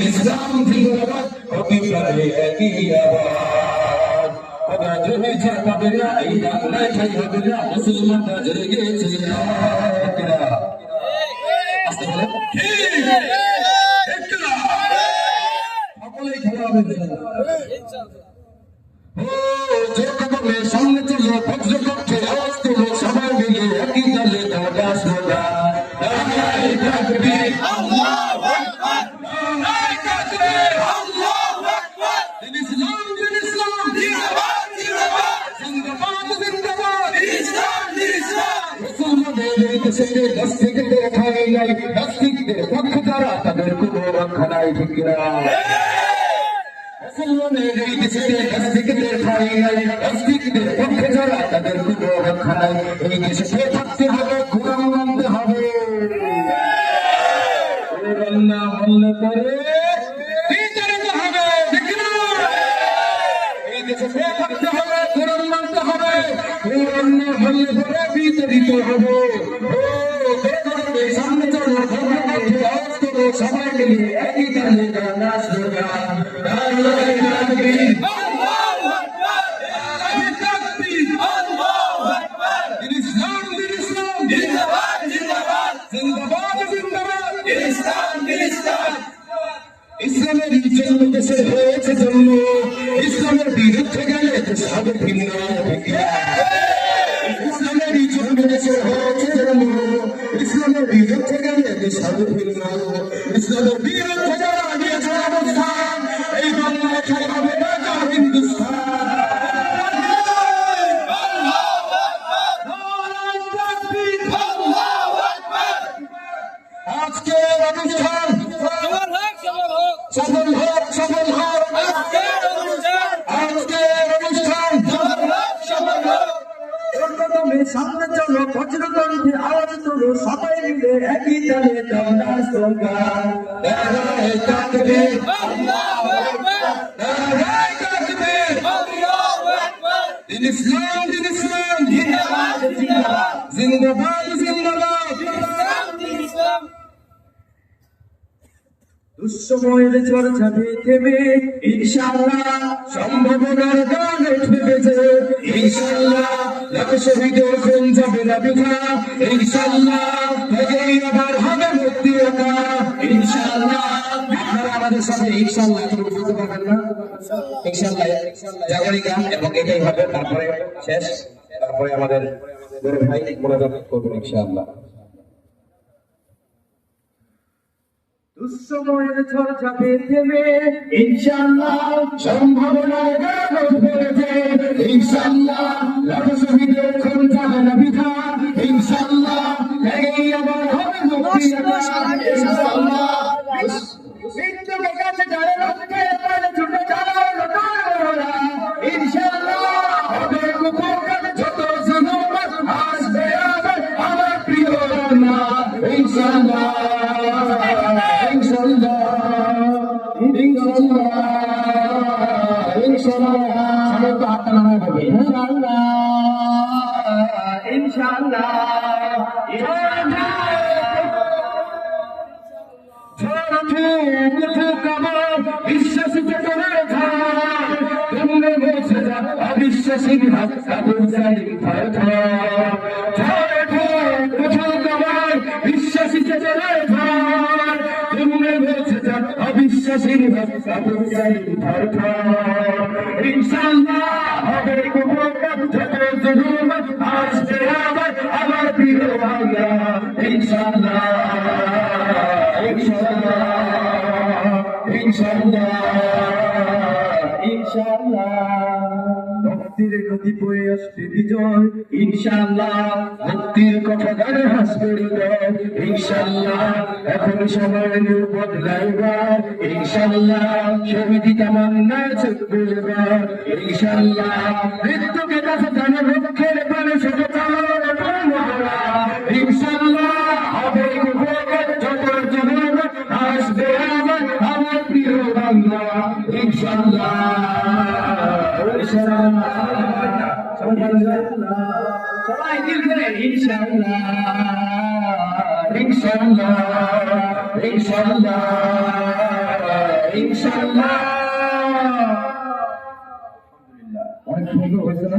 ইসলাম জিন্দাবাদ, হতে পারে একই আবার। খোদা জমেছে কাবেরা, এই বাংলায় ঠাই হবে না, মুসলমানরা জেগেছে একরা। আস্তে বলে একরা, সকলেই খেলা হবে ও যে কদমে সামনে চলো, বজ্র কক্ষে আওয়াজ তোলো, সবাই মিলে একই দলে দৌড়া সোজা। নারায়ে তাকবীর, আল্লাহু আকবার, নারায়ে তাকবীর, আল্লাহু আকবার। দিন ইসলাম জিন্দাবাদ, জিন্দাবাদ, জিন্দাবাদ, জিন্দাবাদ, ইসলাম, ইসলাম। মুসলমানদের এই দেশে নাস্তিকদের ঠাঁই নাই, নাস্তিকদের পক্ষে যারা তাদের কোনো রক্ষা নাই, ঠিক না? মুসলমানের এই দেশে নাস্তিকদের ঠাঁই নাই, নাস্তিকদের পক্ষে যারা তাদের কোনো রক্ষা নাই। এই দেশে থাকতে হবে, কোরআন মানতে হবে, কোরআন না মানলে পরে বিতাড়িত হবে, ঠিক না? এই দেশে থাকতে হবে, কোরআন মানতে হবে, কোরআন না মানলে পরে বিতাড়িত হবে। সামনে চলো, সবাই মিলে একই দলে দৌড়া সোজা। নারায়ে তাকবীর, আল্লাহু আকবার, নারায়ে তাকবীর, আল্লাহু আকবার। দিন ইসলাম জিন্দাবাদ, জিন্দাবাদ, জিন্দাবাদ, জিন্দাবাদ, ইসলাম, ইসলাম। ইসলামের জন্য দেশে হয়েছে জন্ম, ইসলামের বিরুদ্ধে গেলে দেশ হবে ভিন্ন। ইসলামের জন্য দেশে হয়েছে জন্ম, ইসলামের বিরুদ্ধে গেলে দেশ হবে ভিন্ন। ইসলামের বিরুদ্ধে যারা নিয়েছে অবস্থান, এই বাংলায় ঠাঁই হবে না যার হিন্দুস্তান। আজকের অনুষ্ঠান সফল হোক, সফল হোক, আজকের অনুষ্ঠান সামনে চলো, বজ্রকণ্ঠে আওয়াজ তোলো, সবাই মিলে একই তালে দৌড়া স্লোগান। নারায়ে তাকবীর, আল্লাহু আকবার, নারায়ে তাকবীর, আল্লাহু আকবার। দিন ইসলাম জিন্দাবাদ, জিন্দাবাদ, জিন্দাবাদ, জিন্দাবাদ, ইসলাম। দুঃসময়ের চর্চা থেমে ইনশাআল্লাহ সম্ভাবনার গান উঠবে, ইনশাআল্লাহ লাখ শহীদের খুন যাবে না বৃথা, ইনশাআল্লাহ থেকেই আবার হবে মুক্তির আকা, ইনশাআল্লাহ। আপনারা আমাদের সাথে ইনশাআল্লাহ একটু বলতে পারবেন না? ইনশাআল্লাহ জাগরি গান, এবং এটাই হবে তারপরে শেষ, তারপরে আমাদের বড় ভাই মোনাজাত করবেন ইনশাআল্লাহ। দুঃসময়ের ঝড় যাবে থেমে ইনশাআল্লাহ সম্ভাবনার গান উঠবে, ইনশাআল্লাহ লাখ শহীদের খুন যাবে না বৃথা, ইনশাআল্লাহ এই আবার হবে মুক্তি, ইনশাআল্লাহ। মৃত্যুকে কাছে যারা রক্ষে পারে ছুটে যারা লড়া, ইনশাআল্লাহ হবে কুকুর যত জনম আসবে আবার আমার প্রিয় রান্না, ইনশাআল্লাহ। অবিশ্বাসী বিশ্বাসী অবিশ্বাসীর ইনশাআল্লাহ হবে আসবে আবার আমার প্রিয় বাংলা, ইনশাআল্লাহ, ইনশাআল্লাহ, ইনশাআল্লাহ, ইনশাআল্লাহ। ভক্তির নদী বয়ে আসবে বিজয়, ইনশাআল্লাহ। ভক্তির কথা গানে হাসবে হৃদয়, ইনশাআল্লাহ। এখন সময় বদলাইবার, ইনশাআল্লাহ। শহীদি তামান্নায় চলবে এবার, ইনশাআল্লাহ। মৃত্যুকে কাছে জানে রক্ষের প্রাণে শুধু চালানোর মহড়া, ইনশাআল্লাহ। হবে যত জীবন আসবে আবার আমার প্রিয় বাংলা, ইনশাআল্লাহ। সবাই দিলে ইনশাআল্লাহ ইনশাআল্লাহ ইনশাআল্লাহ ইনশাআল্লাহ। আলহামদুলিল্লাহ, অনেক সুন্দর হয়েছে না?